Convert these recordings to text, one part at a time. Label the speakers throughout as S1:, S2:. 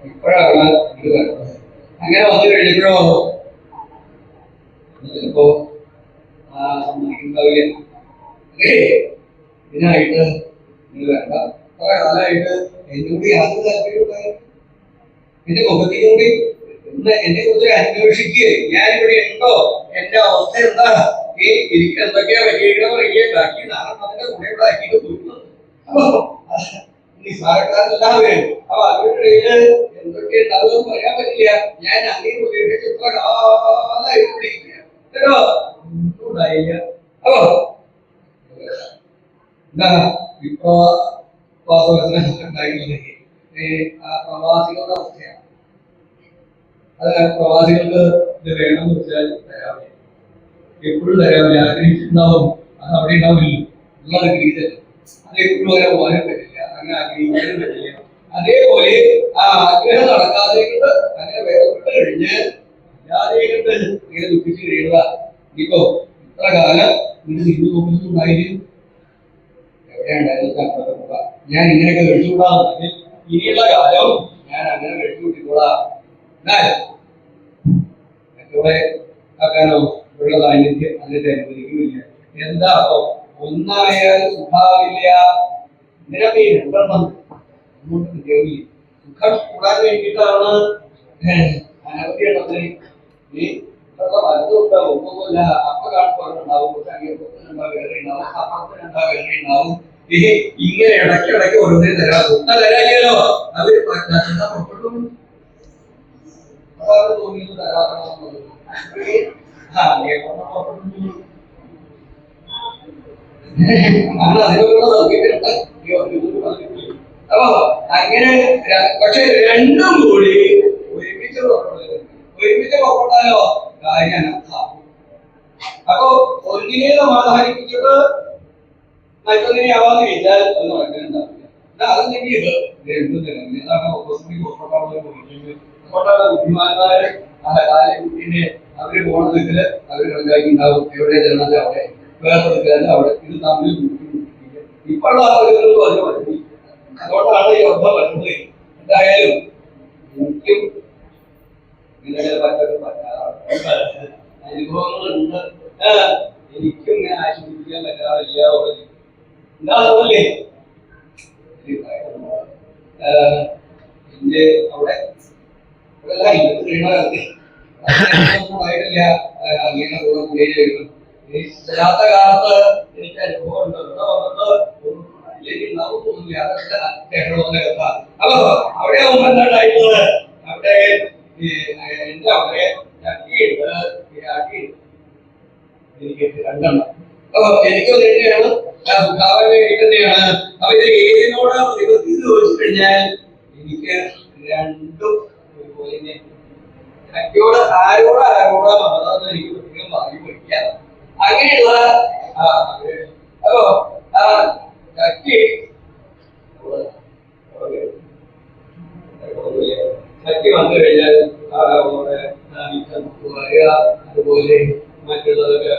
S1: ഇപ്പോഴാണ് ഇത് വരുന്നത്. അങ്ങനെ വന്നു കഴിഞ്ഞപ്പോഴോ ചിലപ്പോ സമ്മതിക്കുന്നുണ്ടാവില്ല. ഇതിനായിട്ട് നിങ്ങൾ വേണ്ട, കുറെ കാലമായിട്ട് എന്നോട് യാതൊരു താല്പര്യമുണ്ടായി എന്റെ മുഖത്തേക്ക് കൂടി എന്നെ കുറിച്ച് അന്വേഷിക്കുകയെ ഞാനിവിടെ ഉണ്ടോ, എന്റെ അവസ്ഥ എന്താ, എനിക്ക് എന്തൊക്കെയാ പറ്റിയിരിക്കണമെങ്കിൽ ബാക്കി നാളെ കൂടെ ഇവിടെ ആക്കിയിട്ട് പോയിരുന്നു. അപ്പൊ നിസ്സാരക്കാരെല്ലാവരും അപ്പൊ അവരുടെ ഇടയിൽ എന്തൊക്കെ ഉണ്ടാവുമെന്ന് പറയാൻ പറ്റില്ല. ഞാൻ അങ്ങനെ ഉപയോഗിച്ച് എത്ര കാലമായിട്ട് പിടിക്കുക കേട്ടോ, ഒന്നും ഉണ്ടായില്ല. അപ്പൊ എന്താ വിപ്രവാസത്തിന് ഉണ്ടായിരുന്നെങ്കിൽ പ്രവാസികളുടെ അവസ്ഥയാണ്. അത് പ്രവാസികൾക്ക് ഇത് വേണമെന്ന് വെച്ചാൽ തരാമില്ല, എപ്പോഴും തരാമില്ല. ആഗ്രഹിച്ചിട്ടുണ്ടാവും, അത് അവിടെ ഉണ്ടാവില്ല, ഉള്ളത് ഗ്രീസല്ല, അത് എപ്പോഴും അങ്ങനെ പോകാനും പറ്റില്ല, അങ്ങനെ ആഗ്രഹിക്കാനും പറ്റില്ല. അതേപോലെ ആ ആഗ്രഹം നടക്കാതെ അങ്ങനെ വേർപെട്ട് കഴിഞ്ഞ് അല്ലാതെ ഇങ്ങനെ ദുഃഖിച്ച് കഴിയുക. ഇനിയിപ്പോ ഇത്ര കാലം ഇത് ചെയ്തു നോക്കുന്നുണ്ടായിരുന്നു, എവിടെയുണ്ടായിരുന്നു? ഞാൻ ഇങ്ങനെയൊക്കെ കഴിച്ചുകൂടാന്ന് ഇനിയുള്ള കാലം ഞാൻ അങ്ങനെ കഴിച്ചു കൂട്ടിക്കോളാം. എന്നാൽ മറ്റുള്ള ആക്കാനോ ഉള്ള സാന്നിധ്യം അതിനെ അനുവദിക്കുന്നില്ല. എന്താ അപ്പൊ ഒന്നായാൽ സുഖാവില്ല. ഇതിനൊക്കെ രണ്ടെണ്ണം അങ്ങോട്ട് ഉപയോഗില്ല. സുഖം കൂടാൻ വേണ്ടിയിട്ടാണ് അനവധി എണ്ണത്തിന് ഈ മരുന്നുണ്ടാവും, ഒന്നുമില്ല. അപ്പൊ കാണുന്നുണ്ടാവും, ഉണ്ടാവും, വേറെ ഉണ്ടാവും, അപ്പുറത്തിനുണ്ടാവും, വേറെ ഉണ്ടാവും. ഇങ്ങനെ ഇടയ്ക്കിടയ്ക്ക് ഓരോന്നിനും തരാം. ഒത്ത തരാല്ലോ അവര് പുറപ്പെട്ടു തോന്നിയത് തരാമെന്നുള്ളത്. അപ്പൊ അങ്ങനെ പക്ഷെ രണ്ടും കൂടി ഒരുമിച്ച് പുറപ്പെട്ടാലോ കാര്യം അനർത്ഥാവും. അപ്പൊ ഒന്നിനെ സമാധാനിപ്പിച്ചിട്ട് മറ്റൊന്നിനെ ആവാന്ന് വെച്ചാൽ അത് നടക്കാനുണ്ടാവില്ല. അതെന്തെങ്കിലും ഇത് രണ്ടും തന്നെ അതാണ് ബുദ്ധിമാന്മാര് കുട്ടീനെ അവര് പോണതില് അവര് കണക്കാക്കിണ്ടാവും, എവിടെ ചെല്ലണത് അവിടെ, വേറെ എടുക്കാതെ അവിടെ. ഇത് തമ്മിൽ ഇപ്പോഴുള്ള ആളുകൾക്ക് അതിന് പറ്റി. അതുകൊണ്ടാണ് ഈ ഒപ്പം വരുന്നത്. എന്തായാലും എനിക്കും ഇങ്ങനെ പറ്റാതെ അനുഭവങ്ങളുണ്ട്. എനിക്കും ഇങ്ങനെ ആശീർവദിക്കാൻ പറ്റാറില്ല. എന്താണല്ലേ എന്റെ അവിടെ ആയിട്ടില്ല. അങ്ങനെ കൂടെ കൂടി ചെല്ലാത്ത കാലത്ത് എനിക്ക് അനുഭവം ഉണ്ട്. അപ്പൊ അവിടെ ആവുമ്പോ എന്താണ്ടായിട്ടുള്ളത്, അവിടെ എന്റെ അവിടെ എനിക്ക് രണ്ടെണ്ണം. അപ്പൊ എനിക്കും തന്നെയാണ് തന്നെയാണ്. അപ്പൊ ഇത് ഏതിനോട് നിവൃത്തി ചോദിച്ചു കഴിഞ്ഞാൽ എനിക്ക് രണ്ടും ഒരുപോലെ. ചക്കിയോട് ആരോടാ മതം എനിക്ക് പ്രത്യേകം പറഞ്ഞു പഠിക്കാം. അങ്ങനെയുള്ള അപ്പോ ചക്കി വന്നു കഴിഞ്ഞാൽ അതുപോലെ മറ്റുള്ളവർക്ക്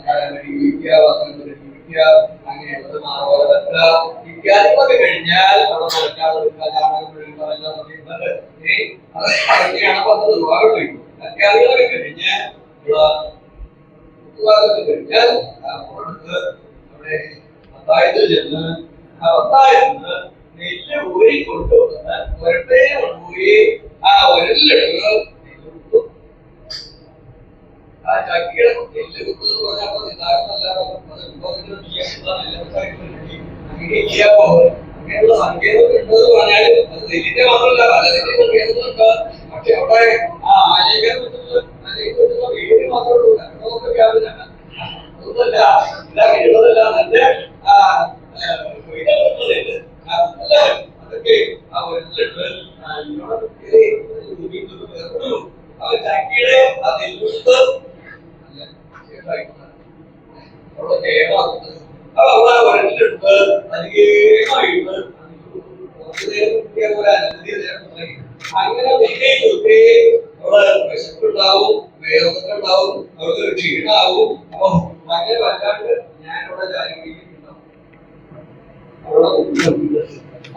S1: കടം ജീവിക്കുക, വസ്ത്രം ജീവിക്കുക, അങ്ങനെയുള്ളത് മാറോല വെക്കുക ഇത്യാദികളൊക്കെ കഴിഞ്ഞാൽ അവിടെ അതൊക്കെയാണ് പത്ത് ഒരുപാട് കഴിക്കും. അത്യാദികളൊക്കെ കഴിഞ്ഞ് കഴിഞ്ഞാൽ അവിടെ പത്തായത്തിൽ ചെന്ന് ആ പത്തായത്തിന് നെല്ല് ഊരി കൊണ്ടുവന്ന് ഒരട്ടേ കൊണ്ടുപോയി ആ ഒരലിലിട്ട് ആ ചക്കിയുടെ നെല്ല് കുത്തുന്നത് പറഞ്ഞാൽ അങ്ങനെ ചെയ്യാമോ? അങ്ങനെയുള്ള സങ്കേതമൊക്കെ ഉണ്ടെന്ന് പറഞ്ഞാൽ അത് നെല്ലിന്റെ മാത്രമല്ല, പലതിന്റെ സങ്കേതങ്ങളുണ്ട്. പക്ഷെ അവിടെ ആ ആനയിക്കുന്ന പേര് മാത്രമേ ഉള്ളൂ. കണ്ടതൊക്കെ വ്യാപനാണ്. അതൊന്നല്ല, ഇതാ കഴിയുന്നതല്ല. നല്ല അതൊക്കെ ആ ഒരലിട്ട് ചക്കിയുടെ ആ നെല്ലുത്ത് അവിടെ കേരളത്തിൽ അപ്പൊ അവിടെ ഒരലിട്ട് അധികമായിട്ട് അങ്ങനെ വിജയിച്ചൊക്കെ അവിടെ വിശപ്പുണ്ടാവും, വേദനകളുണ്ടാവും, അവർക്ക് ക്ഷീണാവും. അപ്പൊ അങ്ങനെ വല്ലാണ്ട് ഞാനിവിടെ കാര്യങ്ങളുണ്ടാവും അവിടെ.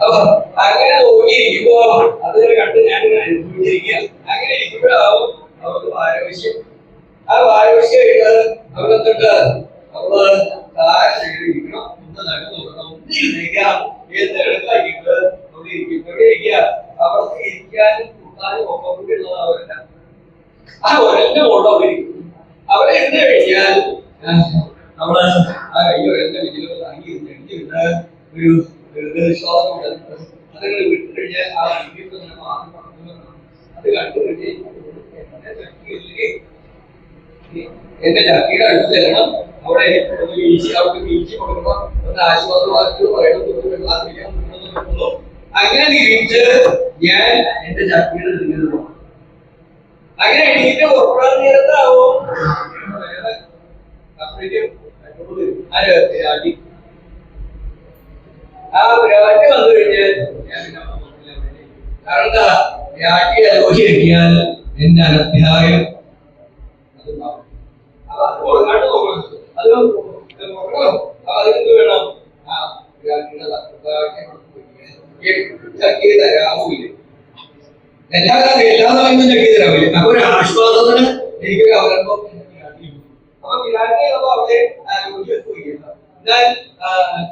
S1: അപ്പൊ അങ്ങനെ നോക്കിയിരിക്കുമ്പോ അതൊക്കെ കണ്ട് ഞാൻ അനുഭവിച്ചിരിക്കുക. അങ്ങനെ ഇരിക്കുമ്പോഴാവും അവർക്ക് പാരവശ്യം. ആ പാരവശ്യം അവിടെ എന്തുണ്ട്, അവള് ഇരിക്കണം, ഒന്ന് നടന്നു നോക്കണം, ഒന്നിരുന്നേക്കാം, എന്ത് എടുക്കാക്കിയിട്ട് അവിടെ ഇരിക്കും. എവിടെ ഇരിക്കുക? അവർക്ക് ഇരിക്കാനും കൂട്ടാനും ഒക്കെ കൂടി ഉള്ളത് അവരല്ല. ആ ഒരന്റെ മുകളിൽ അവിടെ ഇരിക്കും. അവിടെ ഇരുന്ന് കഴിഞ്ഞാൽ നമ്മള് ആ കയ്യോ എന്റെ വിജയം താങ്ങി എഴുതിയിരുന്ന് ഒരു വിശ്വാസം അതങ്ങനെ വിട്ടു കഴിഞ്ഞാൽ ആ ജീവിതം തന്നെ മാറി നടക്കുന്നു. അത് കണ്ടു കഴിഞ്ഞാൽ എന്റെ ചക്കിയുടെ അടുത്ത് ചെല്ലണം, അവിടെ അവർക്ക് വീഴ്ച കൊടുക്കണം, ഒന്ന് ആശ്വാസവാക്ക് പറയണം. അങ്ങനെ തിരിച്ച് ഞാൻ എന്റെ ചക്കിയുടെ അടുത്ത് പോകണം. അങ്ങനെ എണീറ്റ് പുറപ്പെടാൻ നേരത്താവും ആ വിരാട്ടി വന്നു കഴിഞ്ഞാൽ ഞാൻ കാരണം എന്താ, വിരാട്ടി ആലോചിക്കാൻ എന്റെ അനധ്യായം അപ്പൊ അത് കൊടുക്കാണ്ട് നോക്കണം. അത് നോക്കണം. അപ്പൊ അതിനെന്ത് വേണം? ആ വിരാട്ടിയുടെ ചക്കി തരാമില്ല, എല്ലാ സമയത്തും ചക്കി തരാമില്ല. അപ്പൊ ഒരു ആശ്വാസത്തിന് എനിക്കൊരു അവലംബം അപ്പൊ വിരാട്ടിയെ അവിടെ എന്നാൽ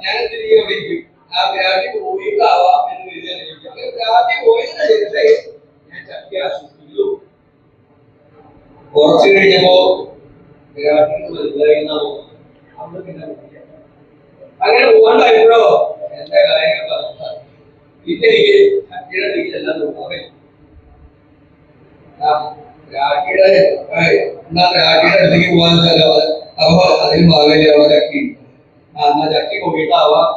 S1: ഞാൻ എന്ത് ചെയ്യും, അവിടെ ഇരിക്കും. ആ വിരാട്ടി പോയിട്ടാവാം എന്ന് വിചാരിക്കും. വിരാട്ടി പോയതിനു ശേഷം ഞാൻ ചക്കി ആശ്വസിച്ചു. കുറച്ചു കഴിഞ്ഞപ്പോ വിരാട്ടിക്ക് മനസ്സിലായിരുന്നാണോ അവിടെ പിന്നെ അങ്ങനെ പോകണ്ടായിരുന്നോ എന്റെ കാര്യങ്ങൾ പിന്നെ എനിക്ക് ചക്കിയുടെ എല്ലാം നോക്കാൻ രാഖിയുടെ അടുത്തേക്ക് പോകാൻ സ്ഥലം. അപ്പൊ അതിന് ഭാഗമല്ലേ അവിടെ ചക്കി. എന്നാ ചക്കി പോയിട്ടാവാം.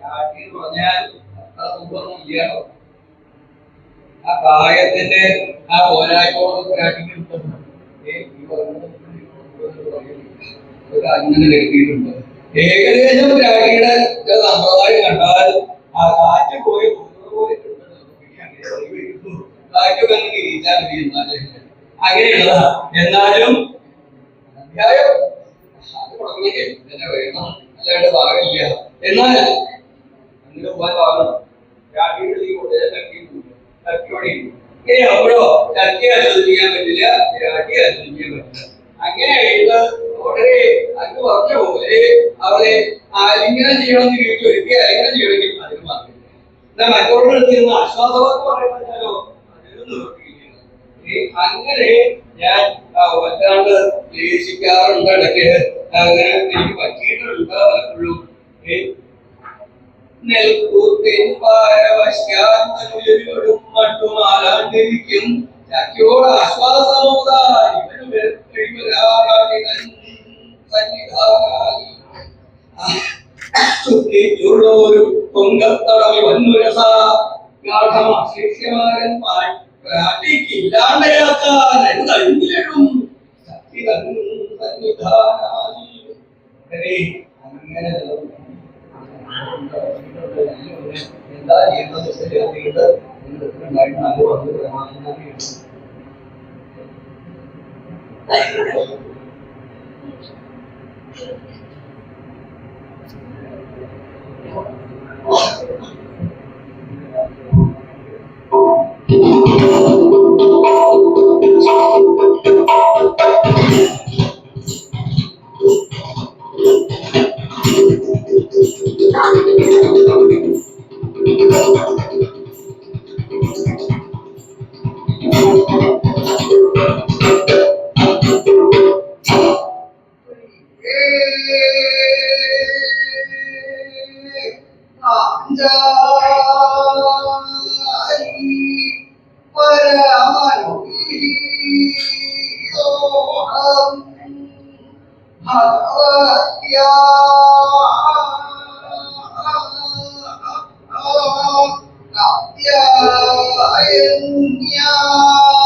S1: രാഖി എന്ന് പറഞ്ഞാൽ അത്ര മുമ്പൊന്നും ഇല്ലാണോ. ആ പ്രായത്തിന്റെ ആ പോരായ്മ രാഖിക്ക് അങ്ങനെ കരുതിയിട്ടുണ്ട്. ഏകദേശം രാഖിയുടെ സമ്പ്രദായം കണ്ടാൽ ആ കാറ്റ് പോയി അങ്ങനെയുള്ളതാ. എന്നാലും അധ്യായം അത് തന്നെ വേണം, അല്ലാണ്ട് ഭാഗമില്ല. എന്നാൽ അങ്ങനെ പോകാൻ ഭാഗം ഇങ്ങനെ ആവുമ്പോഴോ ചക്കി ആസ്വദിക്കാൻ പറ്റില്ല, രാഖി ആസ്വദിക്കാൻ പറ്റില്ല. അങ്ങനെയായിട്ട് വളരെ അത് പറഞ്ഞ പോലെ അവരെ ആലിംഗനം ചെയ്യണമെന്ന് ചോദിച്ചൊരുക്കി ആലിംഗനം ചെയ്യണമെങ്കിൽ അതിന് മാറില്ല. എന്നാൽ മറ്റവരുടെ അടുത്ത് നിന്ന് ആശ്വാസവാക്ക് പറയുന്നോ അതിനൊന്നും അങ്ങനെ ഞാൻ വല്ലാണ്ട് ക്ലേശിക്കാറുണ്ട്. ഇടയ്ക്ക് അങ്ങനെ എനിക്ക് പറ്റിയിട്ടുണ്ട് പലപ്പോഴും. നെൽക്കൂത്തിൻ പാരവശ്യാലും മട്ടുമാലാണ്ടിരിക്കും ചക്കിയോട് ആശ്വാസമോതായി ചുറ്റിച്ചുള്ളൊരു പൊങ്കത്തടവി വന്നുരസ ഗാഠമാശിഷ്യമാരൻ പ്രാട്ടിക്കില്ലാണ്ടയാക്കാൻ കഴിഞ്ഞിടും ശക്തി സന്നിധാനായി. അങ്ങനെ എന്താ ചെയ്യുന്നത് നല്ല വന്ന് Yeah.